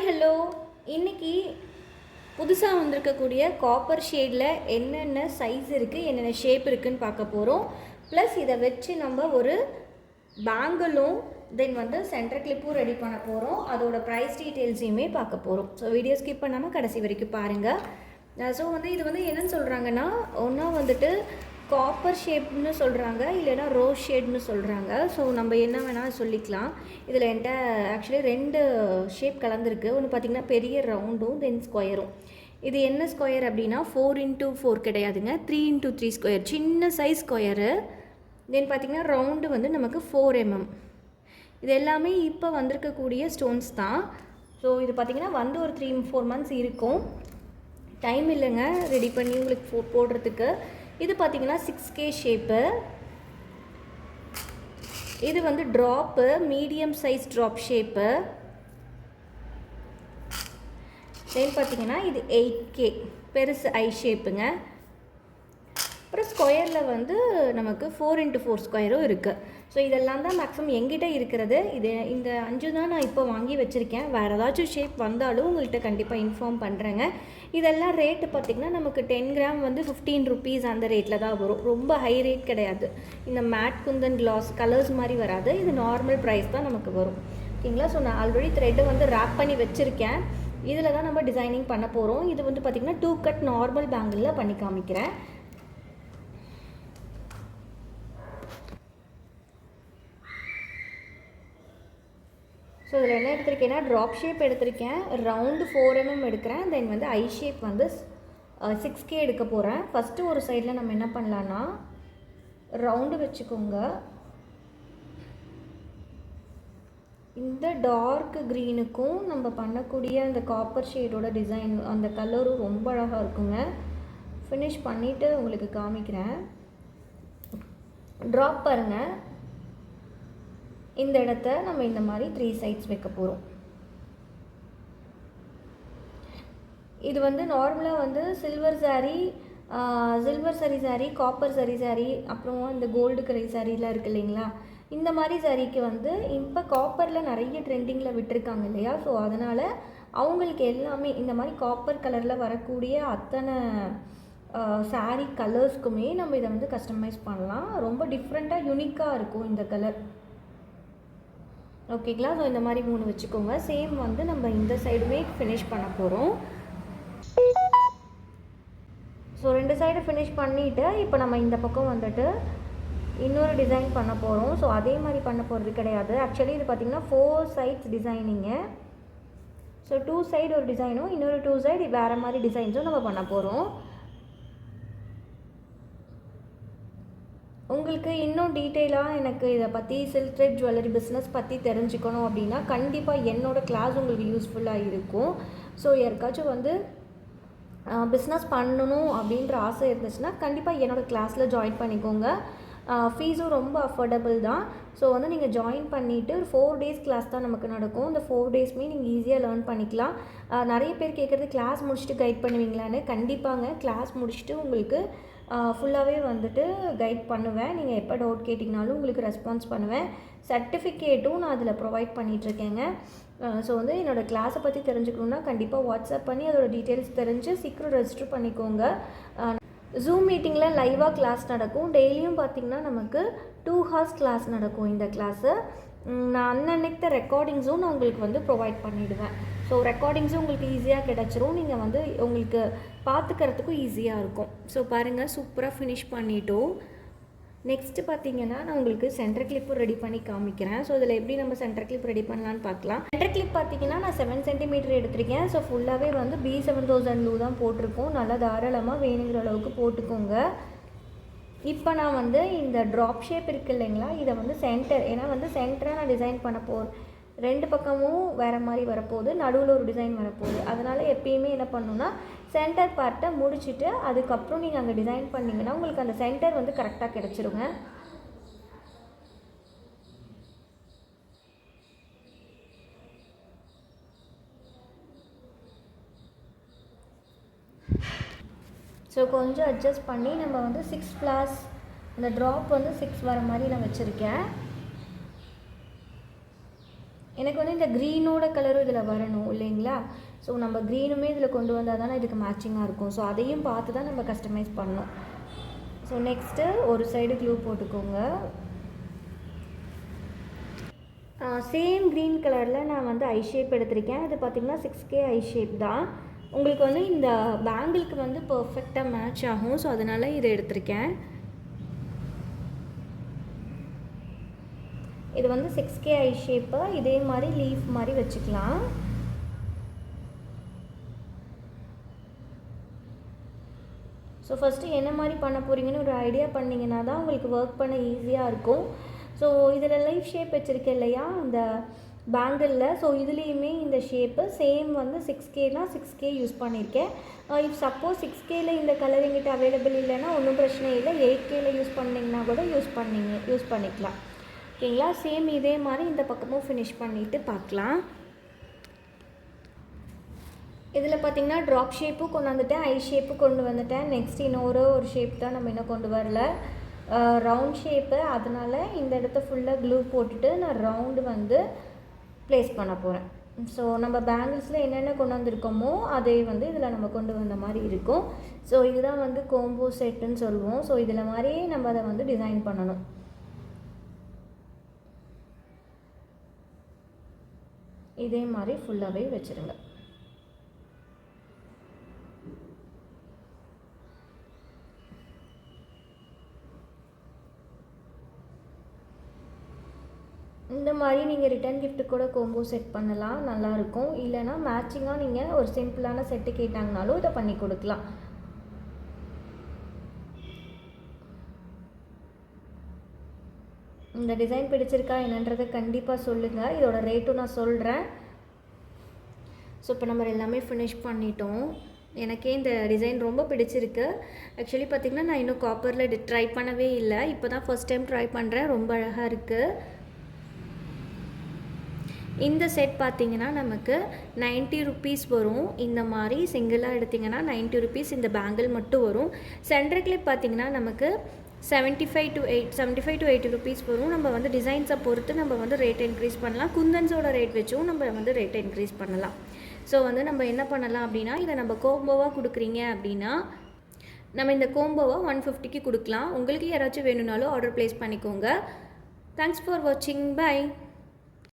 Hello. இன்றைக்கி புதுசாக வந்திருக்கக்கூடிய காப்பர் ஷேடில் என்னென்ன சைஸ் இருக்குது, என்னென்ன ஷேப் இருக்குதுன்னு பார்க்க போகிறோம். ப்ளஸ் இதை வச்சு நம்ம ஒரு பேங்கிளும் தென் சென்டர் கிளிப்பும் ரெடி பண்ண போகிறோம். அதோட ப்ரைஸ் டீட்டெயில்ஸையுமே பார்க்க போகிறோம். ஸோ வீடியோ ஸ்கிப் பண்ணாமல் கடைசி வரைக்கும் பாருங்கள். ஸோ இது என்னென்னு சொல்கிறாங்கன்னா, ஒன்றா காப்பர் ஷேப்னு சொல்கிறாங்க, இல்லைனா ரோஸ் ஷேட்னு சொல்கிறாங்க. ஸோ நம்ம என்ன வேணால் சொல்லிக்கலாம். இதில் என்கிட்ட ஆக்சுவலி 2 ஷேப் கலந்துருக்கு. ஒன்று பார்த்திங்கன்னா பெரிய ரவுண்டும் தென் ஸ்கொயரும். இது என்ன ஸ்கொயர் அப்படின்னா 4x4 கிடையாதுங்க, 3x3 ஸ்கொயர், சின்ன சைஸ் ஸ்கொயரு. தென் பார்த்திங்கன்னா ரவுண்டு நமக்கு 4 mm. இது எல்லாமே இப்போ வந்திருக்கக்கூடிய ஸ்டோன்ஸ் தான். ஸோ இது பார்த்திங்கன்னா ஒரு 3-4 months இருக்கும். டைம் இல்லைங்க ரெடி பண்ணி உங்களுக்கு போடுறதுக்கு. இது பார்த்திங்கன்னா 6K ஷேப்பு. இது drop, medium size drop shape. Then பார்த்திங்கன்னா இது 8K பெருசு ஐ ஷேப்புங்க. அப்புறம் ஸ்கொயரில் நமக்கு 4x4 ஸ்கொயரும் இருக்குது. ஸோ இதெல்லாம் தான் மேக்ஸிமம் எங்கிட்ட இருக்கிறது. இந்த 5 தான் நான் இப்போ வாங்கி வச்சுருக்கேன். வேறு ஏதாச்சும் ஷேப் வந்தாலும் உங்கள்கிட்ட கண்டிப்பாக இன்ஃபார்ம் பண்ணுறேங்க. இதெல்லாம் ரேட்டு பார்த்திங்கன்னா நமக்கு 10 கிராம் 15 rupees அந்த ரேட்டில் தான் வரும். ரொம்ப ஹை ரேட் கிடையாது. இந்த மேட் குந்தன் கிளாஸ் கலர்ஸ் மாதிரி வராது. இது நார்மல் ப்ரைஸ் தான் நமக்கு வரும். ஓகேங்களா. ஸோ நான் ஆல்ரெடி த்ரெட்டை ரேப் பண்ணி வச்சுருக்கேன். இதில் தான் நம்ம டிசைனிங் பண்ண போகிறோம். இது பார்த்திங்கன்னா 2 cut நார்மல் பேங்கிளில் பண்ணி காமிக்கிறேன். ஸோ இதில் என்ன எடுத்திருக்கேன்னா ட்ராப் ஷேப் எடுத்திருக்கேன், ரவுண்டு 4 mm எடுக்கிறேன். தென் ஐ ஷேப் 6K எடுக்க போகிறேன். ஃபஸ்ட்டு ஒரு சைடில் நம்ம என்ன பண்ணலான்னா ரவுண்டு வச்சுக்கோங்க. இந்த டார்க் க்ரீனுக்கும் நம்ம பண்ணக்கூடிய அந்த காப்பர் ஷேடோட டிசைன், அந்த கலரும் ரொம்ப அழகாக இருக்குங்க. ஃபினிஷ் பண்ணிவிட்டு உங்களுக்கு காமிக்கிறேன். ட்ராப் பாருங்கள். இந்த இடத்த நம்ம இந்த மாதிரி 3 sides வைக்க போகிறோம். இது நார்மலாக சில்வர் சாரீ, காப்பர் சாரீ, அப்புறம் இந்த கோல்டு கலர் சாரீலாம் இருக்குது இல்லைங்களா. இந்த மாதிரி சாரீக்கு இப்போ காப்பரில் நிறைய ட்ரெண்டிங்கில் விட்டுருக்காங்க இல்லையா. ஸோ அதனால் அவங்களுக்கு எல்லாமே இந்த மாதிரி காப்பர் கலரில் வரக்கூடிய அத்தனை சாரீ கலர்ஸ்க்குமே நம்ம இதை கஸ்டமைஸ் பண்ணலாம். ரொம்ப டிஃப்ரெண்ட்டாக யூனிக்காக இருக்கும் இந்த கலர். ஓகேங்களா. ஸோ இந்த மாதிரி 3 வச்சுக்கோங்க. சேம் நம்ம இந்த சைடுமே ஃபினிஷ் பண்ண போகிறோம். ஸோ 2 சைடு ஃபினிஷ் பண்ணிவிட்டு இப்போ நம்ம இந்த பக்கம் இன்னொரு டிசைன் பண்ண போகிறோம். ஸோ அதே மாதிரி பண்ண போகிறது கிடையாது. ஆக்சுவலி இது பார்த்திங்கன்னா 4 sides டிசைனிங்கு. ஸோ 2 side ஒரு டிசைனும், இன்னொரு 2 side வேறு மாதிரி டிசைன்ஸும் நம்ம பண்ண போகிறோம். உங்களுக்கு இன்னும் டீட்டெயிலாக எனக்கு இதை பற்றி சில்க் த்ரெட் ஜுவல்லரி பிஸ்னஸ் பற்றி தெரிஞ்சுக்கணும் அப்படின்னா கண்டிப்பாக என்னோடய கிளாஸ் உங்களுக்கு யூஸ்ஃபுல்லாக இருக்கும். ஸோ யாருக்காச்சும் பிஸ்னஸ் பண்ணணும் அப்படின்ற ஆசை இருந்துச்சுன்னா கண்டிப்பாக என்னோடய கிளாஸில் ஜாயின் பண்ணிக்கோங்க. ஃபீஸும் ரொம்ப அஃபோர்டபுள் தான். ஸோ நீங்கள் ஜாயின் பண்ணிவிட்டு ஒரு 4 days கிளாஸ் தான் நமக்கு நடக்கும். இந்த 4 daysமே நீங்கள் ஈஸியாக லேர்ன் பண்ணிக்கலாம். நிறைய பேர் கேட்குறது கிளாஸ் முடிச்சுட்டு கைட் பண்ணுவீங்களான்னு. கண்டிப்பாங்க கிளாஸ் முடிச்சுட்டு உங்களுக்கு ஃபுல்லாகவே கைட் பண்ணுவேன். நீங்கள் எப்போ டவுட் கேட்டிங்கனாலும் உங்களுக்கு ரெஸ்பான்ஸ் பண்ணுவேன். சர்டிஃபிகேட்டும் நான் அதில் ப்ரொவைட் பண்ணிகிட்ருக்கேங்க. ஸோ என்னோடய கிளாஸை பற்றி தெரிஞ்சுக்கணுன்னா கண்டிப்பாக வாட்ஸ்அப் பண்ணி அதோடய டீட்டெயில்ஸ் தெரிஞ்சு சீக்கிரம் ரெஜிஸ்டர் பண்ணிக்கோங்க. ஜூம் மீட்டிங்கில் லைவாக கிளாஸ் நடக்கும். டெய்லியும் பார்த்திங்கன்னா நமக்கு 2 hours கிளாஸ் நடக்கும். இந்த கிளாஸு நான் அன்னன்னைக்கு ரெக்கார்டிங்ஸும் நான் உங்களுக்கு ப்ரொவைட் பண்ணிவிடுவேன். ஸோ ரெக்கார்டிங்ஸும் உங்களுக்கு ஈஸியாக கிடச்சிரும். நீங்கள் உங்களுக்கு பார்த்துக்கிறதுக்கும் ஈஸியாக இருக்கும். ஸோ பாருங்கள், சூப்பராக ஃபினிஷ் பண்ணிட்டோம். நெக்ஸ்ட்டு பார்த்திங்கன்னா நான் உங்களுக்கு சென்டர் கிளிப்பு ரெடி பண்ணி காமிக்கிறேன். ஸோ இதில் எப்படி நம்ம சென்டர் கிளிப் ரெடி பண்ணலான்னு பார்க்கலாம். சென்டர் கிளிப் பார்த்திங்கன்னா நான் 7 cm எடுத்திருக்கேன். ஸோ ஃபுல்லாகவே B7000 glue தான் போட்டிருக்கோம். நல்லா தாராளமாக வேணுங்கிற அளவுக்கு போட்டுக்கோங்க. இப்போ நான் இந்த ட்ராப் ஷேப் இருக்குது இல்லைங்களா, இதை சென்டர், ஏன்னா சென்டராக நான் டிசைன் பண்ண போகிறேன். 2 பக்கமும் வேறு மாதிரி வரப்போகுது, நடுவில் ஒரு டிசைன் வரப்போகுது. அதனால் எப்பயுமே என்ன பண்ணணுன்னா சென்டர் பார்ட்டை முடிச்சுட்டு அதுக்கப்புறம் நீங்கள் அங்கே டிசைன் பண்ணிங்கன்னா உங்களுக்கு அந்த சென்டர் கரெக்டாக கிடச்சிருங்க. ஸோ கொஞ்சம் அட்ஜஸ்ட் பண்ணி நம்ம 6 flowers, இந்த ட்ராப் 6 வர மாதிரி நான் வச்சுருக்கேன். எனக்கு வந்து இந்த க்ரீனோட கலரும் இதில் வரணும் இல்லைங்களா? ஸோ நம்ம க்ரீனுமே இதில் கொண்டு வந்தால் தானே இதுக்கு மேட்சிங்காக இருக்கும். ஸோ அதையும் பார்த்து தான் நம்ம கஸ்டமைஸ் பண்ணணும். ஸோ நெக்ஸ்ட்டு ஒரு சைடு க்ளூ போட்டுக்கோங்க. சேம் க்ரீன் கலரில் நான் வந்து ஐ ஷேப் எடுத்திருக்கேன். இது பார்த்திங்கன்னா 6K ஐ ஷேப் தான். உங்களுக்கு வந்து இந்த பேங்கிளுக்கு வந்து பர்ஃபெக்டாக மேட்ச் ஆகும். ஸோ அதனால் இதை எடுத்திருக்கேன். இது வந்து 6K ஐ ஷேப்பு. இதே மாதிரி லீஃப் மாதிரி வச்சுக்கலாம். ஸோ ஃபஸ்ட்டு என்ன மாதிரி பண்ண போகிறீங்கன்னு ஒரு ஐடியா பண்ணிங்கன்னா தான் உங்களுக்கு ஒர்க் பண்ண ஈஸியாக இருக்கும். ஸோ இதில் லைஃப் ஷேப் வச்சுருக்கேன் இல்லையா இந்த பேங்கிளில். ஸோ இதுலேயுமே இந்த ஷேப்பு சேம் வந்து 6Kனா 6K யூஸ் பண்ணியிருக்கேன். இஃப் சப்போஸ் 6Kல இந்த கலர் எங்கிட்ட அவைலபிள் இல்லைன்னா ஒன்றும் பிரச்சனை இல்லை. 8Kல யூஸ் பண்ணிங்கன்னா கூட யூஸ் பண்ணிக்கலாம். ஓகேங்களா? சேம் இதே மாதிரி இந்த பக்கமும் ஃபினிஷ் பண்ணிவிட்டு பார்க்கலாம். இதில் பார்த்திங்கன்னா ட்ராப் ஷேப்பும் கொண்டு வந்துட்டேன், ஐ ஷேப்பும் கொண்டு வந்துட்டேன். நெக்ஸ்ட் இன்னொரு ஷேப் தான் நம்ம இன்னும் கொண்டு வரல, ரவுண்ட் ஷேப்பு. அதனால் இந்த இடத்த ஃபுல்லாக க்ளூ போட்டுட்டு நான் ரவுண்டு வந்து ப்ளேஸ் பண்ண போகிறேன். ஸோ நம்ம பேங்கிள்ஸில் என்னென்ன கொண்டு வந்திருக்கோமோ அதை வந்து இதில் நம்ம கொண்டு வந்த மாதிரி இருக்கும். ஸோ இதுதான் வந்து கோம்போ செட்டுன்னு சொல்லுவோம். ஸோ இதில் மாதிரியே நம்ம அதை வந்து டிசைன் பண்ணணும். இதே மாதிரி ஃபுல்லாகவே வச்சுருங்க. இந்த மாதிரி நீங்கள் ரிட்டன் கிஃப்ட்டு கூட கோம்போ செட் பண்ணலாம், நல்லாயிருக்கும். இல்லைனா மேட்சிங்காக நீங்கள் ஒரு சிம்பிளான செட்டு கேட்டாங்கனாலும் இதை பண்ணி கொடுக்கலாம். இந்த டிசைன் பிடிச்சிருக்கா என்னன்றதை கண்டிப்பாக சொல்லுங்கள். இதோட ரேட்டும் நான் சொல்கிறேன். ஸோ இப்போ நம்ம எல்லாமே ஃபினிஷ் பண்ணிட்டோம். எனக்கே இந்த டிசைன் ரொம்ப பிடிச்சிருக்கு. ஆக்சுவலி பார்த்திங்கன்னா நான் இன்னும் காப்பரில் இது ட்ரை பண்ணவே இல்லை. இப்போ தான் ஃபஸ்ட் டைம் ட்ரை பண்ணுறேன். ரொம்ப அழகாக இருக்குது. இந்த செட் பார்த்திங்கன்னா நமக்கு 90 ருபீஸ் வரும். இந்த மாதிரி சிங்கிளாக எடுத்திங்கன்னா 90 ருபீஸ் இந்த பேங்கிள் மட்டும் வரும். சென்டர் கிளிப் பார்த்திங்கன்னா நமக்கு 75 to 80 ருபீஸ் வரும். நம்ம வந்து டிசைன்ஸை பொறுத்து நம்ம வந்து ரேட் இன்க்ரீஸ் பண்ணலாம். குந்தன்ஸோட ரேட் வச்சும் நம்ம வந்து ரேட்டை இன்க்ரீஸ் பண்ணலாம். ஸோ வந்து நம்ம என்ன பண்ணலாம் அப்படின்னா, இதை நம்ம கோம்போவாக கொடுக்குறீங்க அப்படின்னா நம்ம இந்த கோம்போவை 150க்கு கொடுக்கலாம். உங்களுக்கு யாராச்சும் வேணும்னாலும் ஆர்டர் ப்ளேஸ் பண்ணிக்கோங்க. தேங்க்ஸ் ஃபார் வாட்சிங். பை.